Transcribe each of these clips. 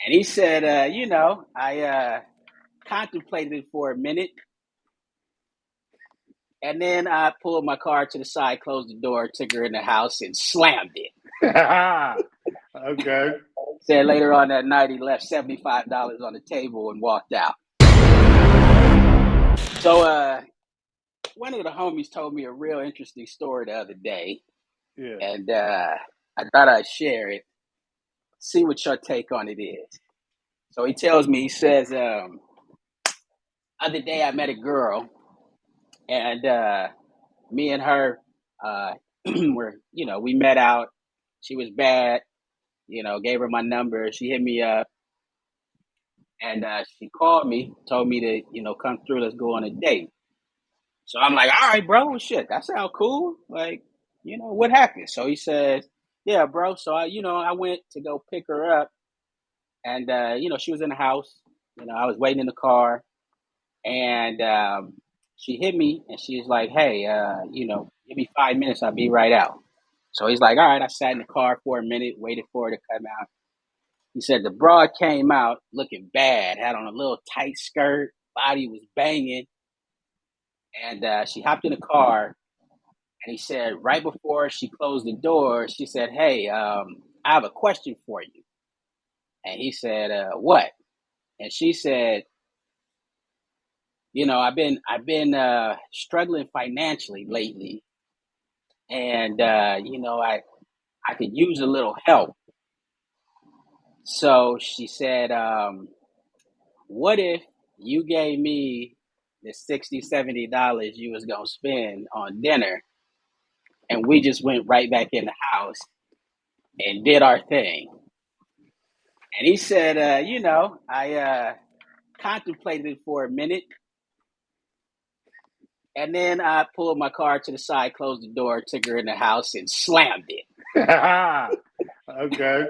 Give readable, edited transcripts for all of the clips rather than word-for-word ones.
And he said, I contemplated it for a minute, and then I pulled my car to the side, closed the door, took her in the house, and slammed it. Okay. Said later on that night he left $75 on the table and walked out. So one of the homies told me a real interesting story the other day, Yeah. and I thought I'd share it, see what your take on it is. So he tells me, he says, other day I met a girl, and me and her were, we met out. She was bad, gave her my number. She hit me up, and she called me, told me to, come through. Let's go on a date. So I'm like, all right, bro. Well, shit, that sounds cool. Like, what happened? So he says, yeah, bro. So I went to go pick her up, and she was in the house. I was waiting in the car, and she hit me, and she's like, hey, give me 5 minutes. I'll be right out. So he's like, all right. I sat in the car for a minute, waited for her to come out. He said the broad came out looking bad, had on a little tight skirt, body was banging, and she hopped in the car. And he said, right before she closed the door, she said, hey, I have a question for you. And he said, what? And she said, I've been struggling financially lately, and I could use a little help. So she said, what if you gave me the $60, $70 you was gonna spend on dinner, and we just went right back in the house and did our thing? And he said, I contemplated it for a minute, and then I pulled my car to the side, closed the door, took her in the house, and slammed it. Okay.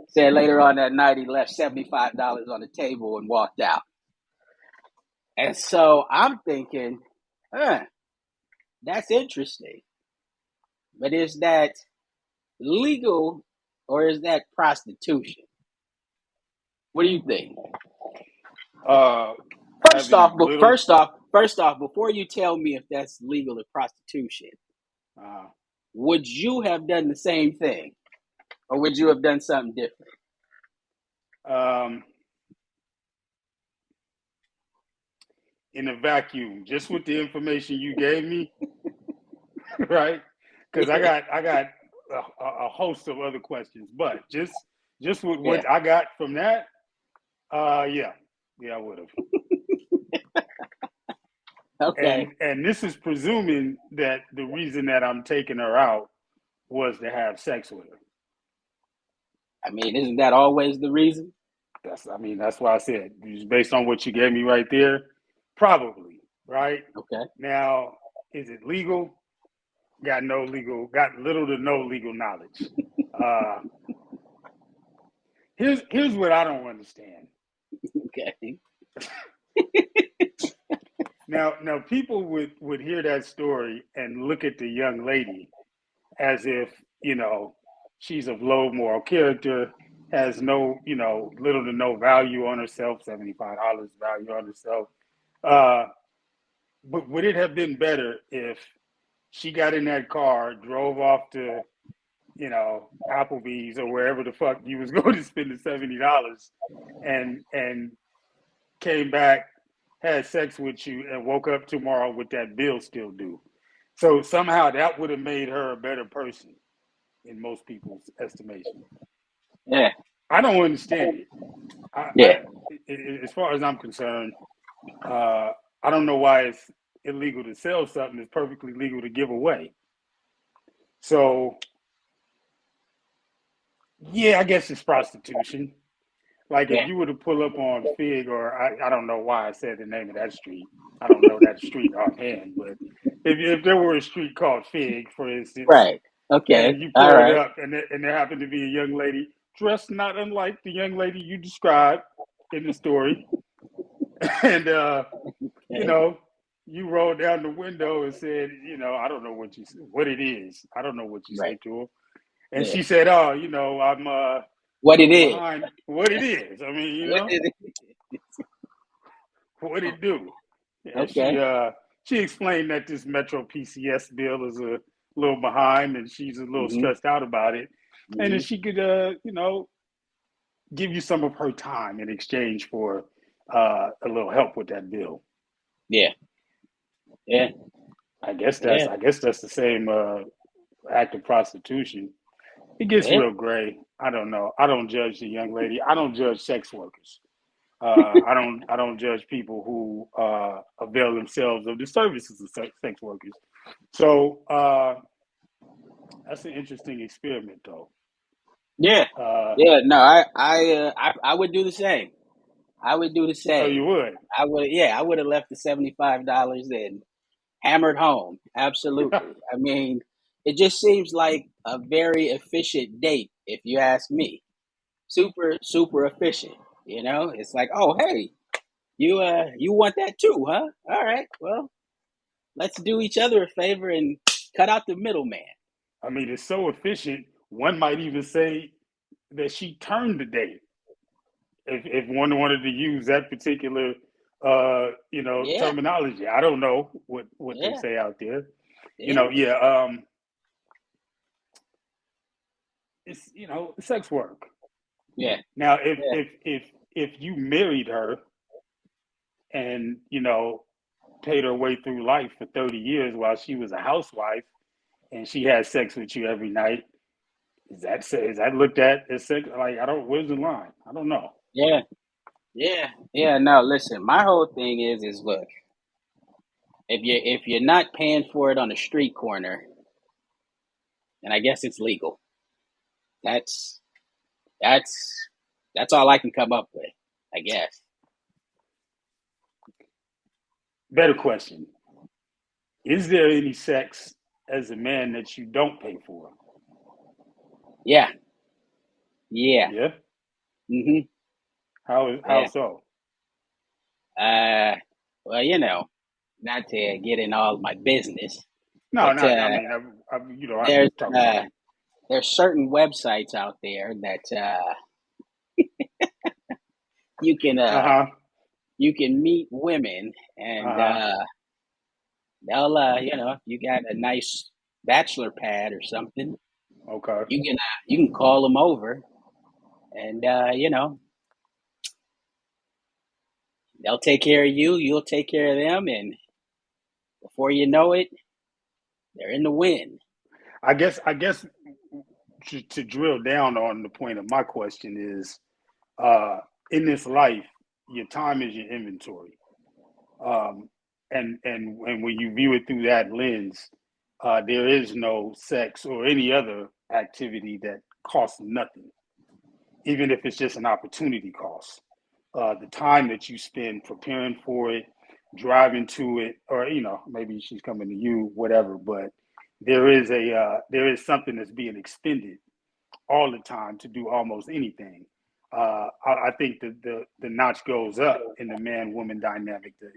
Said later on that night he left $75 on the table and walked out. And so I'm thinking, huh, that's interesting. But is that legal or is that prostitution? What do you think? Uh, First having off, but little. first off, before you tell me if that's legal or prostitution, Uh, would you have done the same thing, or would you have done something different? um, in a vacuum, just with the information you gave me, right? Because I got a host of other questions, but just with Yeah. what I got from that, yeah, yeah, I would have. Okay. And this is presuming that the reason that I'm taking her out was to have sex with her. I mean, isn't that always the reason? That's why I said, just based on what you gave me right there, probably, right? Okay. Now, is it legal? Got little to no legal knowledge. Uh, here's what I don't understand. Okay. Now people would hear that story and look at the young lady as if, she's of low moral character, has no, little to no value on herself, $75 value on herself. Uh, but would it have been better if she got in that car, drove off to, Applebee's or wherever the fuck you was going to spend the $70 and came back, had sex with you, and woke up tomorrow with that bill still due? So somehow that would have made her a better person in most people's estimation. Yeah. I don't understand it. Yeah. As far as I'm concerned, uh, I don't know why it's illegal to sell something that's perfectly legal to give away. So yeah, I guess it's prostitution. Like if Yeah. you were to pull up on Fig, or I don't know why I said the name of that street. I don't know that street offhand, but if there were a street called Fig, for instance, Right. Okay. and you All pulled right. up and there happened to be a young lady dressed not unlike the young lady you described in the story, and you Okay. know, you rolled down the window and said, I don't know what it is. I don't know what you Right. said to her. And Yeah. she said, oh, I'm what it is. behind what it is. I mean, What it is. what it do? And Okay. she explained that this Metro PCS bill is a little behind, and she's a little Hmm. stressed out about it. And then Hmm. she could, give you some of her time in exchange for a little help with that bill. Yeah. Yeah. Yeah. I guess that's the same act of prostitution. It gets Yeah. real gray. I don't know. I don't judge the young lady. I don't judge sex workers. I don't judge people who avail themselves of the services of sex workers. So that's an interesting experiment, though. Yeah. Uh, Yeah. No, I would do the same. I would do the oh, same. you would? I would. Yeah. I would have left the $75 and hammered home. Absolutely. I mean, it just seems like a very efficient date, if you ask me. Super, super efficient. You know, it's like, oh, hey, you want that too, huh? All right. Well, let's do each other a favor and cut out the middleman. I mean, it's so efficient. One might even say that she turned the date if one wanted to use that particular Yeah. terminology. I don't know what they Yeah. say out there. Yeah. Yeah, it's sex work. Yeah. Now, Yeah. if you married her and paid her way through life for 30 years while she was a housewife and she had sex with you every night, is that looked at as sex? Like, I don't. Where's the line? I don't know. Yeah. Yeah. Yeah. No, listen, my whole thing is look, if you're not paying for it on a street corner, and I guess it's legal. That's that's that's all I can come up with, I guess. Better question: is there any sex as a man that you don't pay for? Yeah. Yeah. Yeah. Mhm. How Yeah. so? Uh well, not to get in all my business, No, but not. I mean, I'm there's talking about. there's certain websites out there that you can Uh huh. you can meet women Uh and huh. they'll if you got a nice bachelor pad or something, Okay. you can call them over and they'll take care of you, you'll take care of them, and before you know it, they're in the wind. I guess to drill down on the point of my question is, uh, in this life, your time is your inventory. Um, and when you view it through that lens, there is no sex or any other activity that costs nothing, even if it's just an opportunity cost. The time that you spend preparing for it, driving to it, or maybe she's coming to you, whatever. But there is something that's being expended all the time to do almost anything. I think the notch goes up in the man woman dynamic. The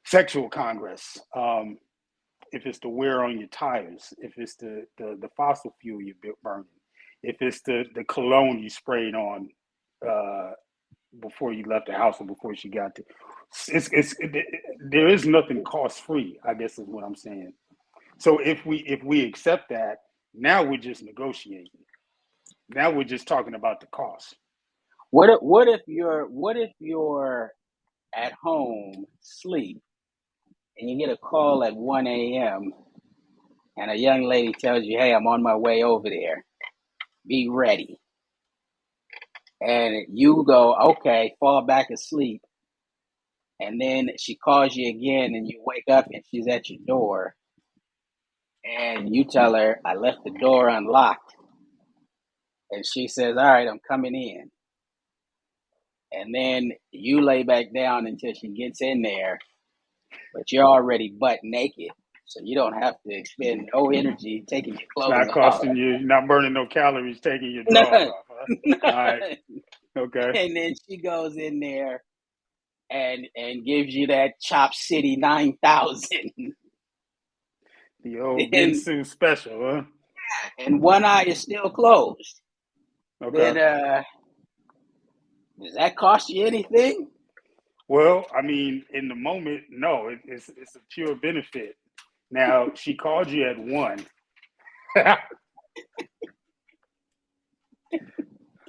sexual congress. If it's the wear on your tires, if it's the fossil fuel you're burning, if it's the cologne you sprayed on uh, before you left the house or before she got to, there is nothing cost free. I guess is what I'm saying. So if we accept that, now we're just negotiating. Now we're just talking about the cost. What if you're at home sleep and you get a call at 1 a.m. and a young lady tells you, "Hey, I'm on my way over there. Be ready." And you go, "Okay," fall back asleep, and then she calls you again, and you wake up and she's at your door, and you tell her, "I left the door unlocked," and she says, "All right, I'm coming in," and then you lay back down until she gets in there, but you're already butt naked, so you don't have to expend no energy taking your It's clothes not off. costing you, you're not burning no calories taking your drawers None, off, huh? All right. none. Okay. And then she goes in there and gives you that Chop City 9,000, The old and Ginsu special, huh? one eye is still closed. Okay. then does that cost you anything? Well, I mean, in the moment, no, it's a pure benefit. Now she called you at 1.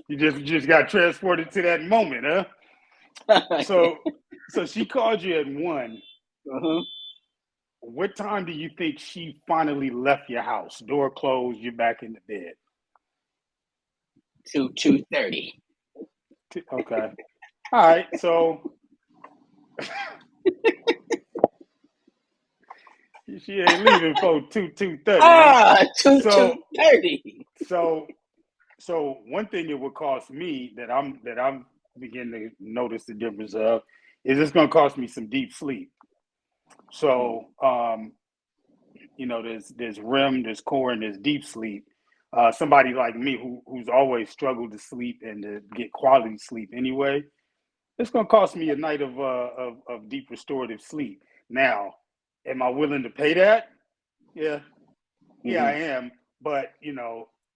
You just got transported to that moment, huh? So so she called you at 1. Uh-huh. What time do you think she finally left your house? Door closed, you're back in the bed. 2:30. Okay. All right. So she ain't leaving for 2:30, huh? Ah, two So two thirty. so so one thing it would cost me that I'm beginning to notice the difference of is it's gonna cost me some deep sleep. So there's REM, there's core, and there's deep sleep. Somebody like me who's always struggled to sleep and to get quality sleep anyway, it's gonna cost me a night of deep restorative sleep. Now, am I willing to pay that? Yeah, yeah, I Mm-hmm. am. But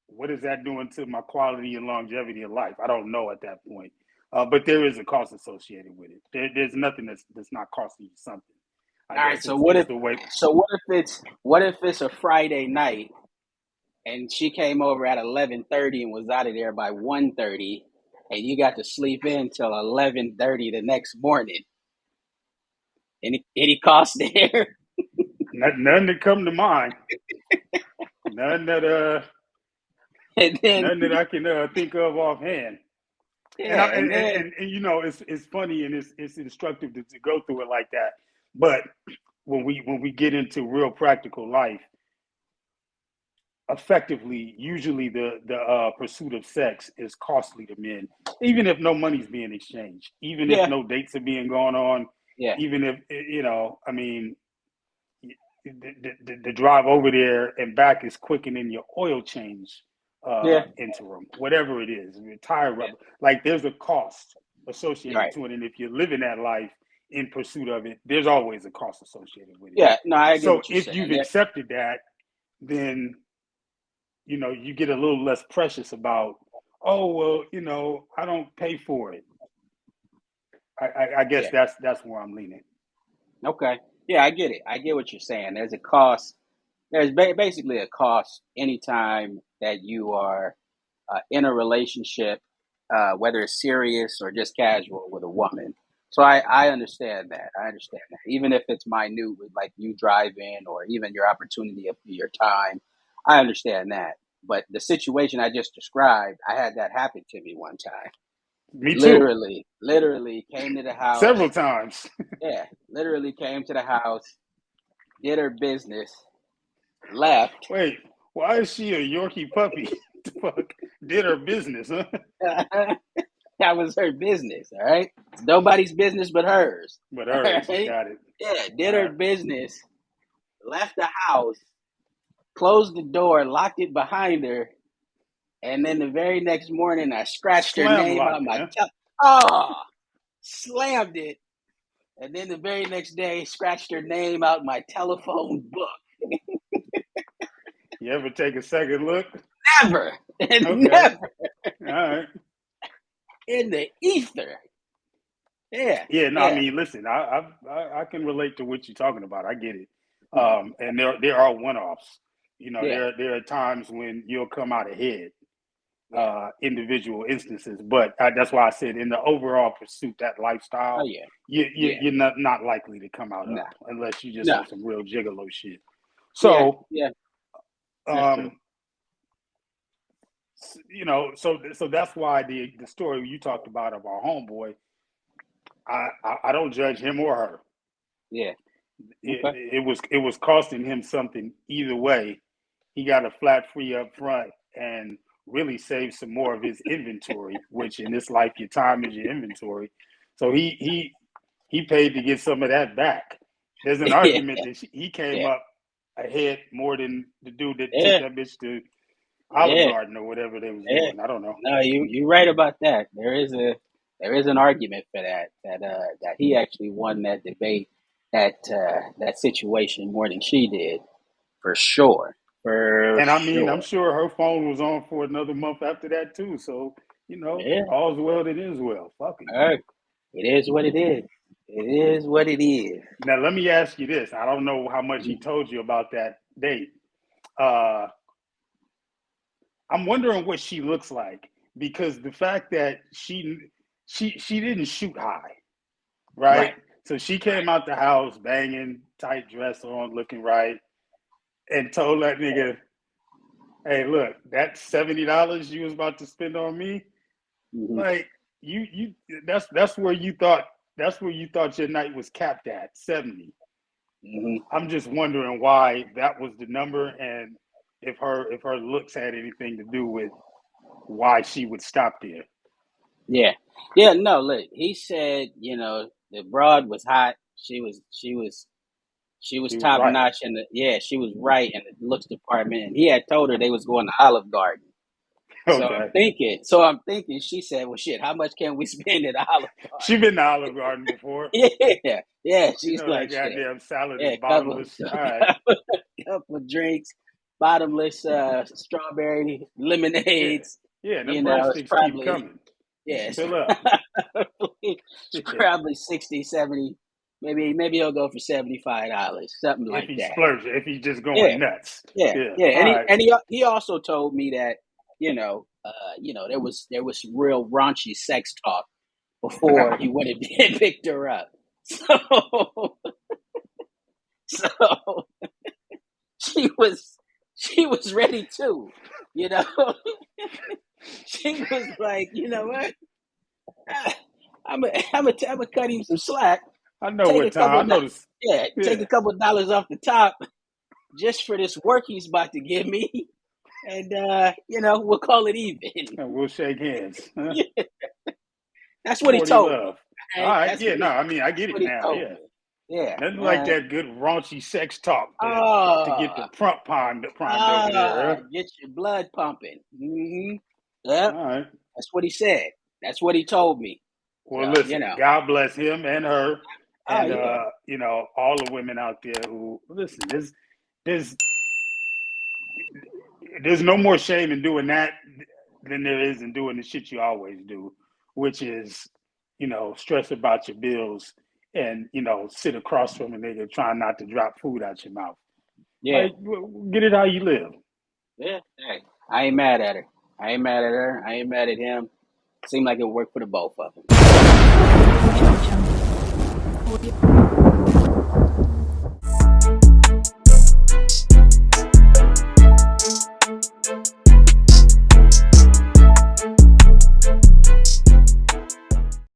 what is that doing to my quality and longevity of life? I don't know at that point. But there is a cost associated with it. There's nothing that's not costing you something. I All right. guess So it's what is if? the way. So what if it's a Friday night and she came over at 11:30 and was out of there by 1:30, and you got to sleep in till 11:30 the next morning? Any cost there? None that come to mind. None that And then none that I can think of offhand. And yeah, I and then and it's funny and it's instructive to go through it like that. But when we get into real practical life, effectively, usually the pursuit of sex is costly to men, even if no money's being exchanged, even if yeah, no dates are being gone on, yeah, even if I mean, the drive over there and back is quickening your oil change yeah, interim, whatever it is, tire yeah. rubber. Like there's a cost associated Right. to it, and if you're living that life in pursuit of it, there's always a cost associated with it. Yeah. No, I get So what you're if saying. you've There. accepted that, then you get a little less precious about, oh well, I don't pay for it. I guess Yeah. that's where I'm leaning. Okay. Yeah, I get it. I get what you're saying. There's a cost. There's basically a cost anytime that you are in a relationship, whether it's serious or just casual with a woman. So I understand that. I understand that. Even if it's minute, with like you driving or even your opportunity of your time, I understand that. But the situation I just described, I had that happen to me one time. Me too, Literally came to the several house. times. Yeah, literally came to the house, did her business, left. Wait, why is she a Yorkie puppy? The fuck did her business, huh? That was her business, all right? It's nobody's business but hers. But All hers, right? got it. Yeah, All did her right, business, left the house, closed the door, locked it behind her, and then the very next morning I scratched her slam name locked out it, my huh? oh, slammed it, and then the very next day scratched her name out my telephone book. You ever take a second look? Never, Okay, never all right. in the ether. Yeah, Yeah, no, I yeah, mean, listen, I can relate to what you're talking about. I get it. And there are one offs. yeah, There are times when you'll come out ahead, yeah. individual instances. But that's why I said in the overall pursuit, that Oh lifestyle, yeah, yeah. you're not likely to come out No, up unless you're just no. on some real gigolo shit. Yeah, So, yeah. That's true. um, so that's why the story you talked about of our homeboy, I don't judge him or her. Yeah. it, Okay. it was costing him something either way. He got a flat free up front and really saved some more of his inventory, which in this life your time is your inventory. So he paid to get some of that back. There's an Yeah, argument that he came yeah, up ahead more than the dude that took yeah, that bitch to Olive yeah, Garden or whatever they was yeah. doing. I don't know. No, you're right about that. There is an argument for that he actually won that debate, that situation more than she did, for sure. For And I mean, I'm sure. sure her phone was on for another month after that too. So, Yeah. all's well that is well. Fucking. All right. It is what it is. It is what it is. Now, let me ask you this. I don't know how much he Mhm. told you about that date. Uh, I'm wondering what she looks like because the fact that she didn't shoot high, right? Right. So she Right. came out the house banging, tight dress on, looking right, and told that nigga, "Hey, look, that $70 you was about to spend on me, Hmm. like you that's where you thought your night was capped at 70." Hmm. I'm just wondering why that was the number and if her looks had anything to do with why she would stop there. Yeah. Yeah. No. Look, he said, the broad was hot. She was She was top right. notch in the. Yeah, she was right in the looks department. And he had told her they was going to Olive Garden. So I'm Okay. thinking. So I'm thinking. She said, "Well, shit. How much can we spend at Olive She Garden?" been to Olive Garden before. Yeah. Yeah. She She's know that like, "Shit. goddamn salad is Yeah, couple, bottomless. All right. couple of drinks, bottomless strawberry Yeah. lemonades. Yeah, them It's breadsticks keep probably coming. yeah, it's Fill up. probably, it's probably 60, 70. Maybe he'll go for $75, something If like he's that. splurging, if he's just Yeah, going nuts. yeah, Yeah. yeah. All right. And he also told me that there was some real raunchy sex talk before he went and picked her up. So so she was she was ready too, you know. She was like, you know what? Ah, I'm gonna cut him some slack. I know Take a what time. couple, I know this. yeah, take Yeah. a couple dollars off the top just for this work he's about to give me, and we'll call it even. And we'll shake hands. Huh? Yeah, that's what he 40 told me. love. All Okay, right. Yeah, no, I mean, I that's get what it he now. told Yeah. me. Yeah. Nothing like that good raunchy sex talk to get the Oh, primed over there. Huh? get your blood pumping. Yep, All right. that's what he said. That's what he told me. Well, So, listen, God bless him and her oh and yeah, all the women out there who listen, there's there's no more shame in doing that than there is in doing the shit you always do, which is, stress about your bills and, sit across from a nigga trying not to drop food out your mouth. yeah, Like, get it how you live. yeah. Hey, I ain't mad at her. I ain't mad at her. I ain't mad at him. Seemed like it worked for the both of them.